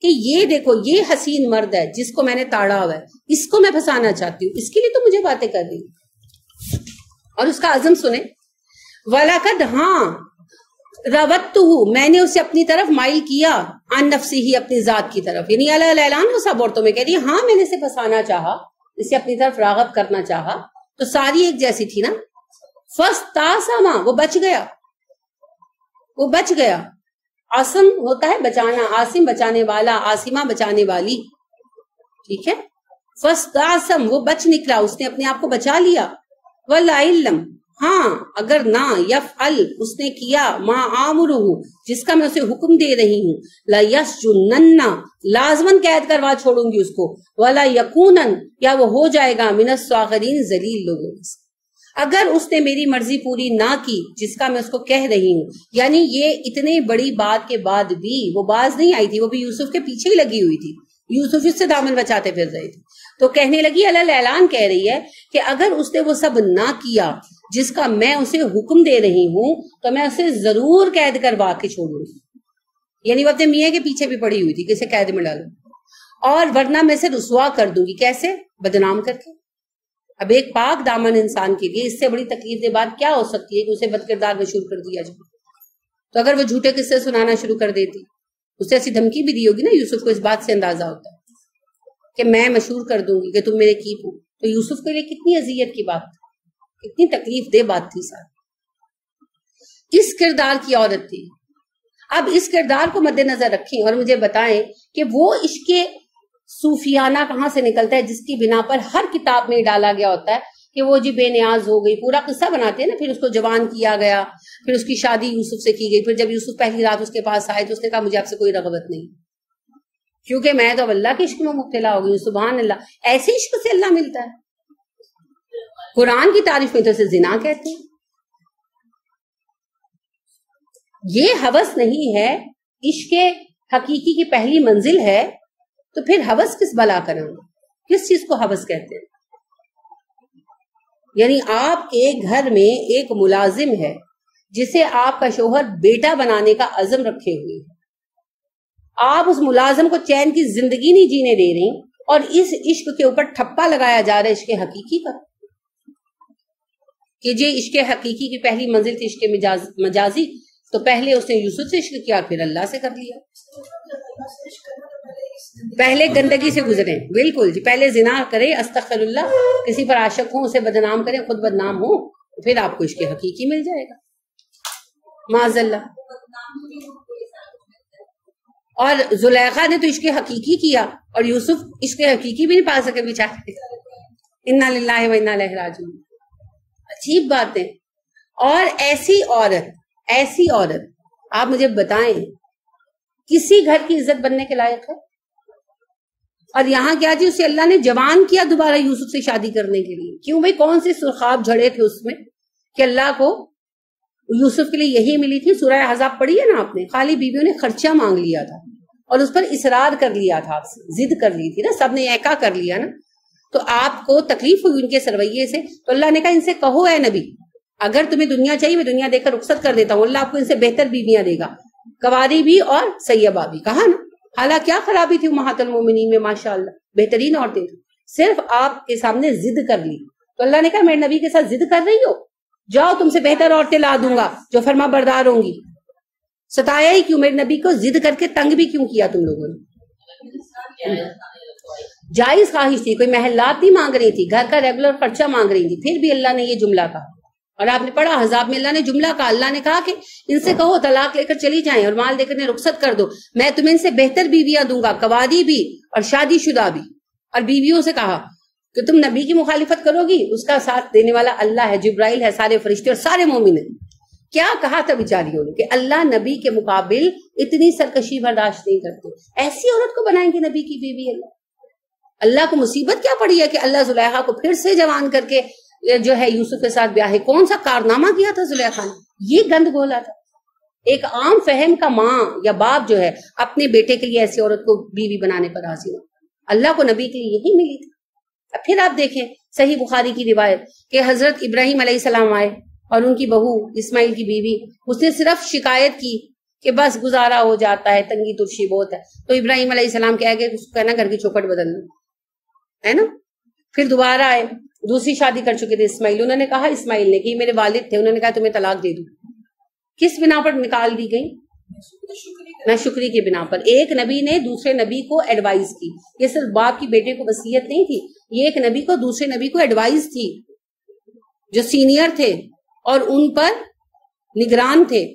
کہ یہ دیکھو یہ حسین مرد ہے جس کو میں نے تاڑا ہوا ہے، اس کو میں پھنسانا چاہتی ہوں، اس کے لیے تو مجھے باتیں کر رہی ہے۔ اور اس کا عزم سنیں، وَلَقَدْ ہاں رَوَدتُّهُ میں نے اسے اپنی طرف مائل کیا، عن نفسه اپنی ذات کی طرف، یعنی اللہ اعلان وہ سب عورتوں میں کہہ رہی ہے ہاں میں نے اسے پھنسانا چاہا، اسے اپنی طرف راغب کرنا چاہا، تو ساری ایک جیسی تھی نا، فَاسْتَعْصَمَ وہ بچ گیا، وہ بچ گیا. آسم ہوتا ہے بچانا، آسم بچانے والا، آسمہ بچانے والی. ٹھیک ہے. فاستعصم وہ بچ نکلا، اس نے اپنے آپ کو بچا لیا. وَلَئِلَّمْ ہاں اگر نہ یفعل اس نے کیا ما آمرہ جس کا میں اسے حکم دے رہی ہوں، لَيَسْجُنَنَّ لازماً قید کروا چھوڑوں گی اس کو، وَلَا يَكُونَن یا وہ ہو جائے گا من الصاغرین ذلیل لوگوں سے. اگر اس نے میری مرضی پوری نہ کی جس کا میں اس کو کہہ رہی ہوں، یعنی یہ اتنے بڑی بات کے بعد بھی وہ باز نہیں آئی تھی، وہ بھی یوسف کے پیچھے ہی لگی ہوئی تھی، یوسف اس سے دامن بچاتے پھر رہے تھے. تو کہنے لگی اللہ اعلان کہہ رہی ہے کہ اگر اس نے وہ سب نہ کیا جس کا میں اسے حکم دے رہی ہوں تو میں اسے ضرور قید کروا کے چھوڑوں گی. یعنی وہ اپنے میاں کے پیچھے بھی پڑی ہوئی تھی کہ اسے قید میں ڈالوں، اور ورنہ میں اسے رسوا کر دوں گی. کیسے؟ بدنام کر کے. اب ایک پاک دامن انسان کے لیے اس سے بڑی تکلیف دہ بات کیا ہو سکتی ہے کہ اسے بد کردار مشہور کر دیا جائے. تو اگر وہ جھوٹے قصے سنانا شروع کر دیتی، اسے ایسی دھمکی بھی دی ہوگی نا. یوسف کو اس بات سے اندازہ ہوتا ہے کہ میں مشہور کر دوں گی کہ تم میرے کیپ ہو. تو یوسف کے لیے کتنی اذیت کی بات تھی، کتنی تکلیف دہ بات تھی ساتھ. اس کردار کی عورت تھی. اب اس کردار کو مد نظر رکھیں اور مجھے بتائیں کہ وہ عشق صوفیانہ کہاں سے نکلتا ہے جس کی بنا پر ہر کتاب میں ڈالا گیا ہوتا ہے کہ وہ جی بے نیاز ہو گئی. پورا قصہ بناتے ہیں نا. پھر اس کو جوان کیا گیا، پھر اس کی شادی یوسف سے کی گئی. پھر جب یوسف پہلی رات اس کے پاس آئے تو اس نے کہا مجھے آپ سے کوئی رغبت نہیں کیونکہ میں تو اللہ کے عشق میں مبتلا ہو گئی. سبحان اللہ. ایسے عشق سے اللہ ملتا ہے. قرآن کی تعریف میں تو اسے زنا کہتے ہیں. یہ ہوس نہیں ہے، عشق حقیقی کی پہلی منزل ہے. تو پھر ہوس کس بلا کریں، کس چیز کو ہوس کہتے ہیں؟ یعنی آپ کے گھر میں ایک ملازم ہے جسے آپ کا شوہر بیٹا بنانے کا عزم رکھے ہوئے، آپ اس ملازم کو چین کی زندگی نہیں جینے دے رہی اور اس عشق کے اوپر ٹھپا لگایا جا رہا ہے عشق حقیقی کا کہ یہ عشق حقیقی کی پہلی منزل تھی عشق مجازی. تو پہلے اس نے یوسف سے عشق کیا، پھر اللہ سے کر لیا. پہلے گندگی سے گزرے. بالکل جی. پہلے زنا کرے، استغفر اللہ، کسی پر عاشق ہوں، اسے بدنام کریں، خود بدنام ہو، پھر آپ کو عشق حقیقی مل جائے گا معاذ اللہ. اور زلیخا نے تو عشق حقیقی کیا اور یوسف عشق حقیقی بھی نہیں پا سکے بیچارے. انا للہ و انا الیہ راجعون. عجیب بات ہے. اور ایسی عورت آپ مجھے بتائیں کسی گھر کی عزت بننے کے لائق ہے؟ اور یہاں کیا جی اسے اللہ نے جوان کیا دوبارہ یوسف سے شادی کرنے کے لیے. کیوں بھائی؟ کون سے سرخاب جھڑے تھے اس میں کہ اللہ کو یوسف کے لیے یہی ملی تھی؟ سورہ احزاب پڑھی ہے نا آپ نے. خالی بیویوں نے خرچہ مانگ لیا تھا اور اس پر اصرار کر لیا تھا، ضد کر لی تھی نا، سب نے ایکا کر لیا نا. تو آپ کو تکلیف ہوئی ان کے سرویے سے. تو اللہ نے کہا ان سے کہو اے نبی اگر تمہیں دنیا چاہیے میں دنیا دے کر رخصت کر دیتا ہوں، اللہ آپ کو ان سے بہتر بیویاں دے گا، کواری بھی اور سیبہ بھی. کہا نا. حالانکہ کیا خرابی تھی امہات المومنین میں، ماشاءاللہ بہترین عورتیں تھیں. صرف آپ کے سامنے ضد کر لی. تو اللہ نے کہا میرے نبی کے ساتھ ضد کر رہی ہو، جاؤ تم سے بہتر عورتیں لا دوں گا جو فرما بردار ہوں گی. ستایا ہی کیوں؟ میرے نبی کو ضد کر کے تنگ بھی کیوں کیا تم لوگوں نے؟ جائز خواہش تھی، کوئی محلات نہیں مانگ رہی تھی، گھر کا ریگولر خرچہ مانگ رہی تھی. پھر بھی اللہ نے یہ جملہ کہا. اور آپ نے پڑھا احزاب میں اللہ نے جملہ کہا. اللہ نے کہا کہ ان سے کہو طلاق لے کر چلی جائیں اور مال دے کر رخصت کر دو، میں تمہیں ان سے بہتر بیویاں دوں گا، کواری بھی اور شادی شدہ بھی. اور بیویوں سے کہا کہ تم نبی کی مخالفت کرو گی، اس کا ساتھ دینے والا اللہ ہے، جبرائیل ہے، سارے فرشتے اور سارے مومن ہیں. کیا کہا تھا بیچاریوں نے کہ اللہ نبی کے مقابل اتنی سرکشی برداشت نہیں کرتے. ایسی عورت کو بنائیں گے نبی کی بیوی؟ اللہ کو مصیبت کیا پڑی ہے کہ اللہ زلیخا کو پھر سے جوان کر کے جو ہے یوسف کے ساتھ بیاہ ہے. کون سا کارنامہ کیا تھا زلیخا نے؟ یہ گند گھولا تھا. ایک عام فہم کا ماں یا باپ جو ہے اپنے بیٹے کے لیے ایسی عورت کو بیوی بنانے پر راضی ہو. اللہ کو نبی کے لیے یہی ملی تھی. اب پھر آپ دیکھیں صحیح بخاری کی روایت کہ حضرت ابراہیم علیہ السلام آئے اور ان کی بہو اسماعیل کی بیوی، اس نے صرف شکایت کی کہ بس گزارا ہو جاتا ہے، تنگی ترشی بہت ہے. تو ابراہیم علیہ السلام کہہ گئے اس کو کہنا گھر کی چوکھٹ بدلنا ہے نا. پھر دوبارہ آئے، دوسری شادی کر چکے تھے اسماعیل. انہوں نے کہا اسماعیل نے کہ میرے والد تھے، انہوں نے کہا تمہیں طلاق دے دوں. کس بنا پر نکال دی گئی؟ نہ شکری کی بنا پر. ایک نبی نے دوسرے نبی کو ایڈوائز کی. یہ صرف باپ کی بیٹے کو وصیت نہیں تھی، یہ ایک نبی کو دوسرے نبی کو ایڈوائز تھی جو سینئر تھے اور ان پر نگران تھے.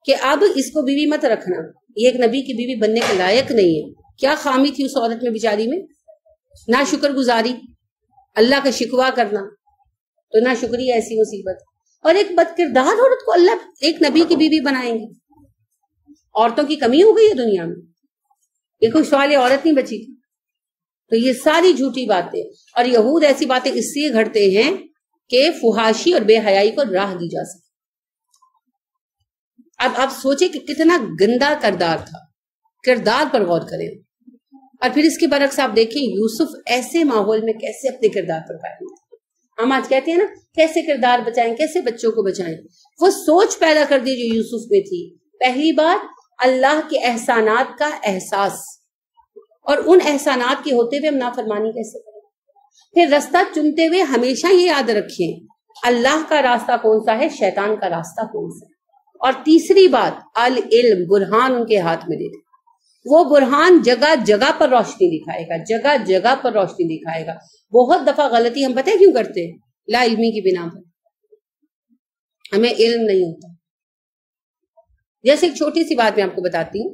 کہ اب اس کو بیوی مت رکھنا، یہ ایک نبی کی بیوی بننے کے لائق نہیں ہے. کیا خامی تھی اس عورت میں بیچاری میں؟ نہ شکر گزاری، اللہ کا شکوہ کرنا، تو نہ شکریہ ایسی مصیبت. اور ایک بد کردار عورت کو اللہ ایک نبی کی بیوی بنائیں گے. عورتوں کی کمی ہو گئی ہے دنیا میں، یہ کوئی سوال عورت نہیں بچی تھی. تو یہ ساری جھوٹی باتیں، اور یہود ایسی باتیں اس لیے گھڑتے ہیں کہ فحاشی اور بے حیائی کو راہ دی جا سکے. اب آپ سوچیں کہ کتنا گندا کردار تھا، کردار پر غور کریں. اور پھر اس کے برعکس آپ دیکھیں یوسف ایسے ماحول میں کیسے اپنے کردار پر قائم تھے. ہم آج کہتے ہیں نا کیسے کردار بچائیں، کیسے بچوں کو بچائیں. وہ سوچ پیدا کر دی جو یوسف میں تھی. پہلی بات اللہ کے احسانات کا احساس، اور ان احسانات کے ہوتے ہوئے ہم نافرمانی کیسے کریں. پھر رستہ چنتے ہوئے ہمیشہ یہ یاد رکھیں اللہ کا راستہ کون سا ہے، شیطان کا راستہ کون سا ہے. اور تیسری بات العلم، برہان ان کے ہاتھ میں دے دیں. وہ برہان جگہ جگہ پر روشنی دکھائے گا، جگہ جگہ پر روشنی دکھائے گا. بہت دفعہ غلطی ہم پتہ ہے کیوں کرتے ہیں؟ لا علمی کی بنا پر، ہمیں علم نہیں ہوتا. جیسے ایک چھوٹی سی بات میں آپ کو بتاتی ہوں.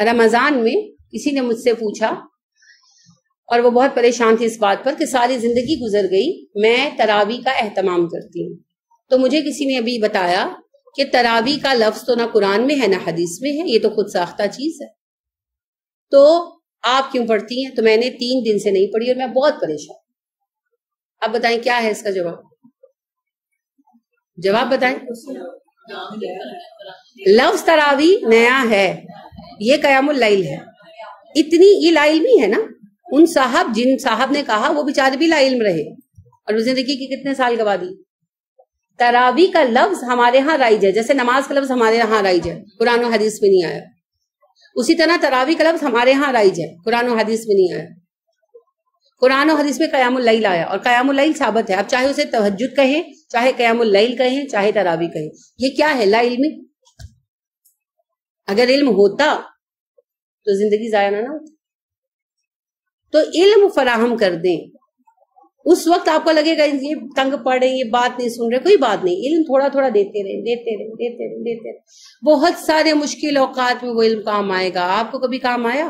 رمضان میں کسی نے مجھ سے پوچھا، اور وہ بہت پریشان تھی اس بات پر کہ ساری زندگی گزر گئی میں تراویح کا اہتمام کرتی ہوں، تو مجھے کسی نے ابھی بتایا کہ تراویح کا لفظ تو نہ قرآن میں ہے نہ حدیث میں ہے، یہ تو خود ساختہ چیز ہے، تو آپ کیوں پڑھتی ہیں؟ تو میں نے 3 دن سے نہیں پڑھی اور میں بہت پریشان. اب بتائیں کیا ہے اس کا جواب بتائیں. لفظ تراویح نیا ہے، یہ قیام اللیل ہے. اتنی یہ لا علمی ہے نا. ان صاحب جن صاحب نے کہا وہ بیچارے بھی لا علم رہے اور زندگی کی کتنے سال گوا دی. تراویح کا لفظ ہمارے ہاں رائج ہے، جیسے نماز کا لفظ ہمارے یہاں رائج ہے، قرآن و حدیث میں نہیں آیا. اسی طرح تراویح کا لفظ ہمارے ہاں رائج ہے، قرآن و حدیث میں نہیں آیا. قرآن و حدیث میں قیام اللیل آیا، اور قیام اللیل ثابت ہے. اب چاہے اسے تہجد کہیں، چاہے قیام اللیل کہیں، چاہے تراویح کہیں. یہ کیا ہے؟ لا علمی. اگر علم ہوتا تو زندگی ضائع نہ ہوتی. تو علم فراہم کر دیں. اس وقت آپ کو لگے گا یہ تنگ پڑ رہے، یہ بات نہیں سن رہے، کوئی بات نہیں، علم تھوڑا تھوڑا دیتے رہیں، دیتے رہیں، دیتے رہیں، دیتے رہیں. بہت سارے مشکل اوقات میں وہ علم کام آئے گا. آپ کو کبھی کام آیا؟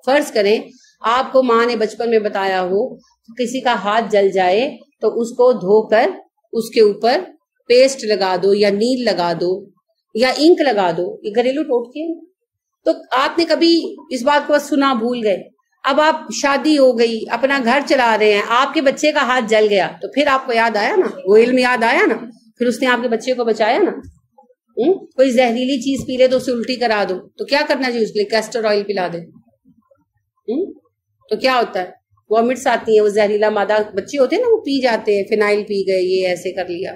فرض کریں آپ کو ماں نے بچپن میں بتایا ہو کسی کا ہاتھ جل جائے تو اس کو دھو کر اس کے اوپر پیسٹ لگا دو یا نیل لگا دو یا انک لگا دو. یہ گھریلو ٹوٹکے ہیں. تو آپ نے کبھی اس بات کو سنا بھول گئے. اب آپ شادی ہو گئی، اپنا گھر چلا رہے ہیں، آپ کے بچے کا ہاتھ جل گیا تو پھر آپ کو یاد آیا نا، وہ علم یاد آیا نا، پھر اس نے آپ کے بچے کو بچایا نا. کوئی زہریلی چیز پی لے تو اسے الٹی کرا دو تو کیا کرنا چاہیے؟ اس کے لیے کیسٹر آئل پلا دے. تو کیا ہوتا ہے؟ وامٹس آتی ہیں، وہ زہریلا مادہ بچے ہوتے ہیں نا وہ پی جاتے ہیں، فینائل پی گئے، یہ ایسے کر لیا،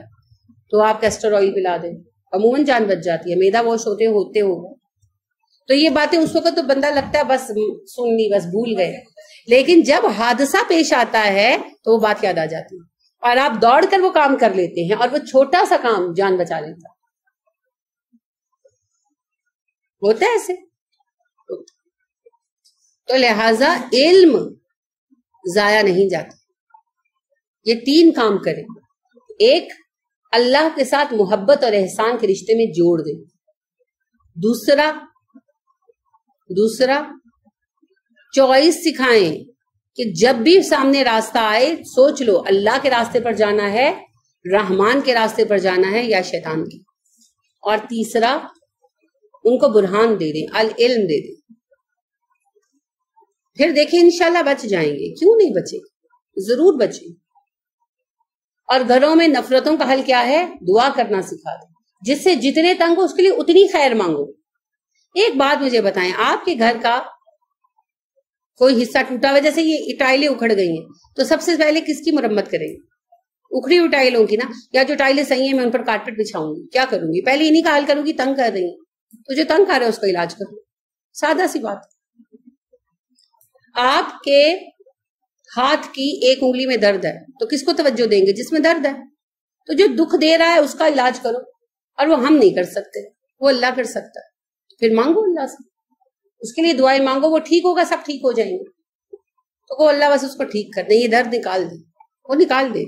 تو آپ کیسٹر آئل پلا دیں، عموماً جان بچ جاتی ہے. میدا واش ہوتے ہو. تو یہ باتیں اس وقت تو بندہ لگتا ہے بس سن لی، بس بھول گئے، لیکن جب حادثہ پیش آتا ہے تو وہ بات یاد آ جاتی ہے اور آپ دوڑ کر وہ کام کر لیتے ہیں، اور وہ چھوٹا سا کام جان بچا لیتا ہوتا ہے ایسے. تو لہذا علم ضائع نہیں جاتا. یہ 3 کام کریں. ایک، اللہ کے ساتھ محبت اور احسان کے رشتے میں جوڑ دیں. دوسرا چوائس سکھائیں کہ جب بھی سامنے راستہ آئے سوچ لو اللہ کے راستے پر جانا ہے، رحمان کے راستے پر جانا ہے یا شیطان کے. اور تیسرا ان کو برہان دے دیں، العلم دے دیں. پھر دیکھیں انشاءاللہ بچ جائیں گے. کیوں نہیں بچیں؟ ضرور بچیں. اور گھروں میں نفرتوں کا حل کیا ہے؟ دعا کرنا سکھا دیں. جس سے جتنے تنگ ہو اس کے لیے اتنی خیر مانگو. ایک بات مجھے بتائیں، آپ کے گھر کا کوئی حصہ ٹوٹا ہوا، جیسے یہ ٹائلیں اکھڑ گئی ہیں، تو سب سے پہلے کس کی مرمت کریں گے؟ اکھڑی ہوئی ٹائلوں کی نا. یا جو ٹائلیں صحیح ہیں میں ان پر کارپیٹ بچھاؤں گی. کیا کروں گی؟ پہلے انہیں کا حل کروں گی. تنگ کر رہی ہیں تو جو تنگ کر رہے ہیں اس کا علاج کرو. سادہ سی بات. آپ کے ہاتھ کی ایک انگلی میں درد ہے تو کس کو توجہ دیں گے؟ جس میں درد ہے. تو جو دکھ دے رہا ہے اس کا علاج کرو. اور وہ ہم نہیں کر سکتے، وہ اللہ کر سکتا ہے. پھر مانگو اللہ سے، اس کے لیے دعائیں مانگو. وہ ٹھیک ہوگا، سب ٹھیک ہو جائیں گے. تو وہ اللہ بس اس کو ٹھیک کر دے، یہ درد نکال دے، وہ نکال دے.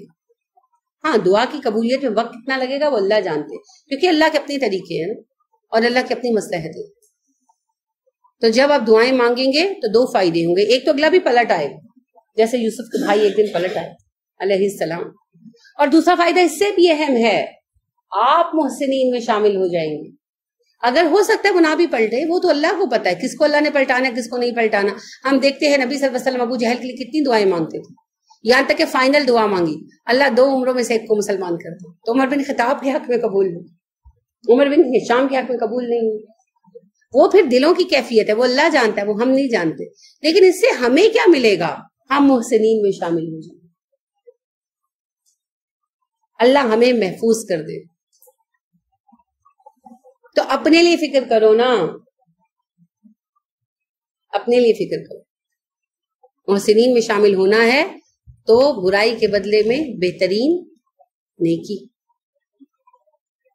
ہاں دعا کی قبولیت میں وقت کتنا لگے گا وہ اللہ جانتے، کیونکہ اللہ کے اپنے طریقے ہیں. اور اللہ کی اپنی مصلحت ہے. تو جب آپ دعائیں مانگیں گے تو دو فائدے ہوں گے. ایک تو اگلا بھی پلٹ آئے گا, جیسے یوسف کے بھائی ایک دن پلٹ آئے علیہ السلام. اور دوسرا فائدہ اس سے بھی اہم ہے, آپ محسنین میں شامل ہو جائیں گے. اگر ہو سکتا ہے گناہ بھی پلٹے, وہ تو اللہ کو پتا ہے کس کو اللہ نے پلٹانا ہے کس کو نہیں پلٹانا. ہم دیکھتے ہیں نبی صلی اللہ علیہ وسلم ابو جہل کے لیے کتنی دعائیں مانگتے تھے, یہاں تک کہ فائنل دعا مانگی, اللہ 2 عمروں میں سے ایک کو مسلمان کر دو. تو عمر بن خطاب کے حق میں قبول نہیں, عمر بن ہشام کے حق میں قبول نہیں. وہ پھر دلوں کی کیفیت ہے, وہ اللہ جانتا ہے, وہ ہم نہیں جانتے. لیکن اس سے ہمیں کیا ملے گا؟ ہم محسنین میں شامل ہو جائیں. اللہ ہمیں محفوظ کر دے. تو اپنے لیے فکر کرو نا, اپنے لیے فکر کرو. محسنین میں شامل ہونا ہے تو برائی کے بدلے میں بہترین نیکی.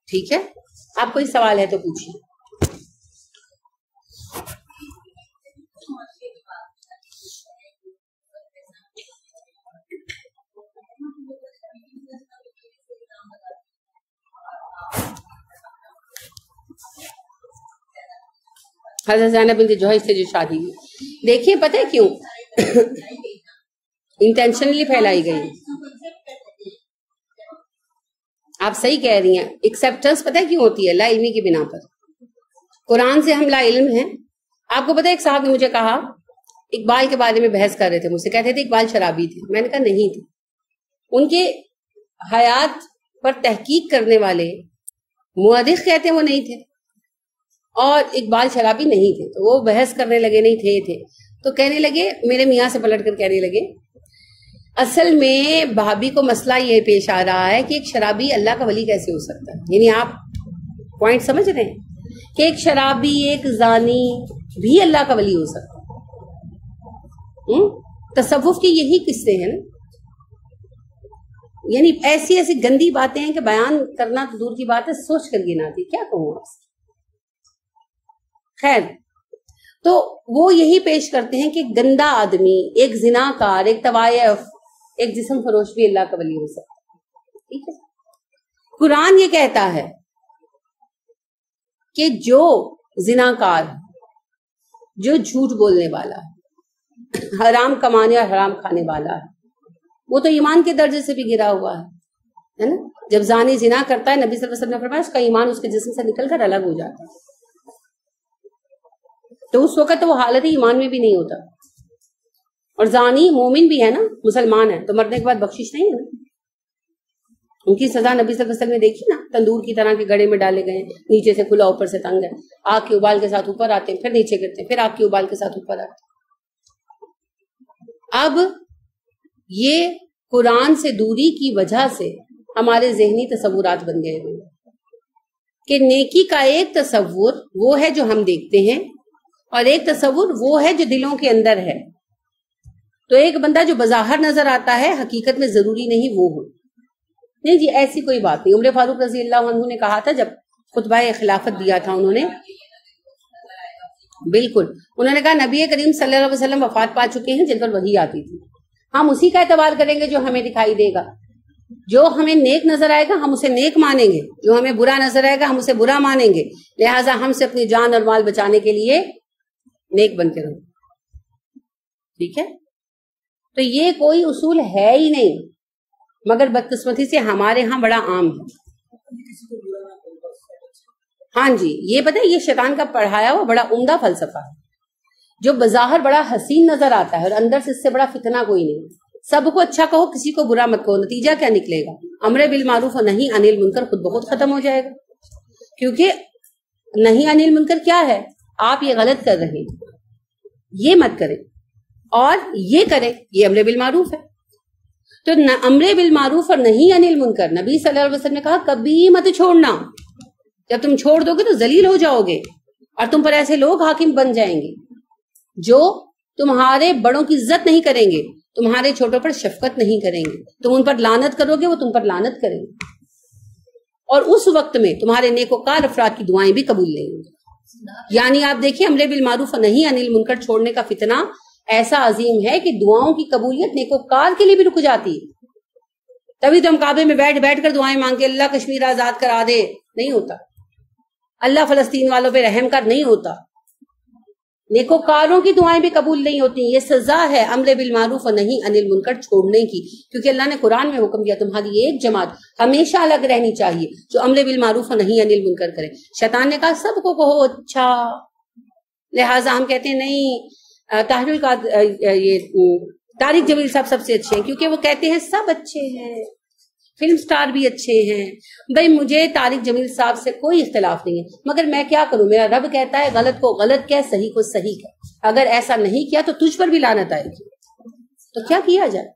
ٹھیک ہے, آپ کوئی سوال ہے تو پوچھیے. حضرت زینب بنت جوہش سے جو شادی ہوئی, دیکھیے پتہ ہے کیوں انٹینشنلی پھیلائی گئی. آپ صحیح کہہ رہی ہیں, ایکسپٹنس پتہ ہے کیوں ہوتی ہے؟ لا علمی کی بنا پر. قرآن سے ہم لا علم ہیں. آپ کو پتہ ہے ایک صاحب نے مجھے کہا, اقبال کے بارے میں بحث کر رہے تھے, مجھ سے کہتے تھے اقبال شرابی تھے. میں نے کہا نہیں تھے. ان کے حیات پر تحقیق کرنے والے مورخ کہتے ہیں وہ نہیں تھے, اور اقبال شرابی نہیں تھے. تو وہ بحث کرنے لگے نہیں تھے. تو کہنے لگے, میرے میاں سے پلٹ کر کہنے لگے, اصل میں بھابھی کو مسئلہ یہ پیش آ رہا ہے کہ ایک شرابی اللہ کا ولی کیسے ہو سکتا ہے. یعنی آپ پوائنٹ سمجھ رہے ہیں کہ ایک شرابی ایک زانی بھی اللہ کا ولی ہو سکتا ہے. تصوف کی یہی قصے ہیں نا. یعنی ایسی ایسی گندی باتیں ہیں کہ بیان کرنا تو دور کی بات ہے, سوچ کر گنا تھی کیا کہوں آپ سے. خیر, تو وہ یہی پیش کرتے ہیں کہ گندا آدمی, ایک زناکار, ایک طوائف, ایک جسم فروش بھی اللہ کا ولی ہو سکتا ہے. ٹھیک ہے, قرآن یہ کہتا ہے کہ جو زناکار, جو جھوٹ بولنے والا, حرام کمانے اور حرام کھانے والا ہے, وہ تو ایمان کے درجے سے بھی گرا ہوا ہے نا. جب زانی زنا کرتا ہے, نبی صلی اللہ علیہ وسلم نے فرمایا اس کا ایمان اس کے جسم سے نکل کر الگ ہو جاتا ہے. تو اس وقت وہ حالت ایمان میں بھی نہیں ہوتا. اور زانی مومن بھی ہے نا, مسلمان ہے, تو مرنے کے بعد بخشش نہیں ہے نا. ان کی سزا نبی صلی اللہ علیہ وسلم نے دیکھی نا, تندور کی طرح کے گڑے میں ڈالے گئے, نیچے سے کھلا اوپر سے تنگ ہے, آگ کے ابال کے ساتھ اوپر آتے ہیں, پھر نیچے گرتے ہیں, پھر آگ کے ابال کے ساتھ اوپر آتے ہیں. اب یہ قرآن سے دوری کی وجہ سے ہمارے ذہنی تصورات بن گئے ہیں کہ نیکی کا ایک تصور وہ ہے جو ہم دیکھتے ہیں, اور ایک تصور وہ ہے جو دلوں کے اندر ہے. تو ایک بندہ جو بظاہر نظر آتا ہے حقیقت میں ضروری نہیں وہ ہو. نہیں جی, ایسی کوئی بات نہیں. عمر فاروق رضی اللہ عنہ نے کہا تھا, جب خطبہ خلافت دیا تھا انہوں نے, بالکل انہوں نے کہا نبی کریم صلی اللہ علیہ وسلم وفات پا چکے ہیں جن پر وحی آتی تھی, ہم اسی کا اعتبار کریں گے جو ہمیں دکھائی دے گا. جو ہمیں نیک نظر آئے گا ہم اسے نیک مانیں گے, جو ہمیں برا نظر آئے گا ہم اسے برا مانیں گے. لہٰذا ہم سے اپنی جان اور مال بچانے کے لیے نیک بن کے رہو. ٹھیک ہے, تو یہ کوئی اصول ہے ہی نہیں, مگر بدقسمتی سے ہمارے ہاں بڑا عام ہے. ہاں جی, یہ پتہ ہے یہ شیطان کا پڑھایا ہوا بڑا عمدہ فلسفہ ہے, جو بظاہر بڑا حسین نظر آتا ہے اور اندر سے اس سے بڑا فتنہ کوئی نہیں. سب کو اچھا کہو, کسی کو برا مت کہو, نتیجہ کیا نکلے گا؟ امر بالمعروف اور نہی عن المنکر خود بخود ختم ہو جائے گا. کیونکہ نہی عن المنکر کیا ہے؟ آپ یہ غلط کر رہے ہیں, یہ مت کریں, اور یہ کریں, یہ امر بالمعروف ہے. تو امر بالمعروف اور نہی عن المنکر نبی صلی اللہ علیہ وسلم نے کہا کبھی مت چھوڑنا. جب تم چھوڑ دو گے تو ذلیل ہو جاؤ گے, اور تم پر ایسے لوگ حاکم بن جائیں گے جو تمہارے بڑوں کی عزت نہیں کریں گے, تمہارے چھوٹوں پر شفقت نہیں کریں گے, تم ان پر لعنت کرو گے وہ تم پر لعنت کریں گے, اور اس وقت میں تمہارے نیکوکار افراد کی دعائیں بھی قبول نہیں ہوں گی. یعنی آپ دیکھیں امر بالمعروف اور نہی عن المنکر چھوڑنے کا فتنہ ایسا عظیم ہے کہ دعاؤں کی قبولیت نیکوکار کے لیے بھی رک جاتی ہے. تبھی تو ہم کعبے میں بیٹھ بیٹھ کر دعائیں مانگے اللہ کشمیر آزاد کرا دے, نہیں ہوتا. اللہ فلسطین والوں پہ رحم کر نہیں ہوتا، نیکوکاروں کی دعائیں بھی قبول نہیں ہوتی. یہ سزا ہے امر بالمعروف و نہی عن المنکر چھوڑنے کی، کیونکہ اللہ نے قرآن میں حکم دیا تمہاری ایک جماعت ہمیشہ الگ رہنی چاہیے جو امر بالمعروف و نہی عن المنکر کرے. شیطان نے کہا سب کو کہو اچھا، لہٰذا ہم کہتے ہیں نہیں، طارق جمیل صاحب سب سے اچھے ہیں کیونکہ وہ کہتے ہیں سب اچھے ہیں، فلم سٹار بھی اچھے ہیں. بھئی مجھے طارق جمیل صاحب سے کوئی اختلاف نہیں ہے، مگر میں کیا کروں، میرا رب کہتا ہے غلط کو غلط کہہ، صحیح کو صحیح کہہ. اگر ایسا نہیں کیا تو تجھ پر بھی لعنت آئے گی، تو کیا کیا جائے؟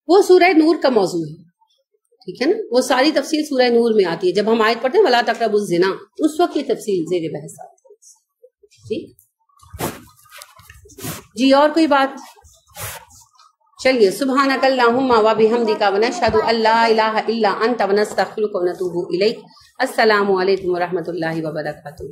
وہ سورہ نور کا موضوع ہے، ٹھیک ہے نا، وہ ساری تفصیل سورہ نور میں آتی ہے. جب ہم آیت پڑھتے ہیں وَلَا تَقْرَبُوا الزِّنَا، اس وقت یہ تفصیل زیر بحث آتی ہے. ٹھیک جی، اور کوئی بات؟ چلیے، سبحانک اللہم و بحمدک ونشہد ان لا الہ الا انت ونستغفرک ونتوب الیک. السلام علیکم ورحمۃ اللہ وبرکاتہ.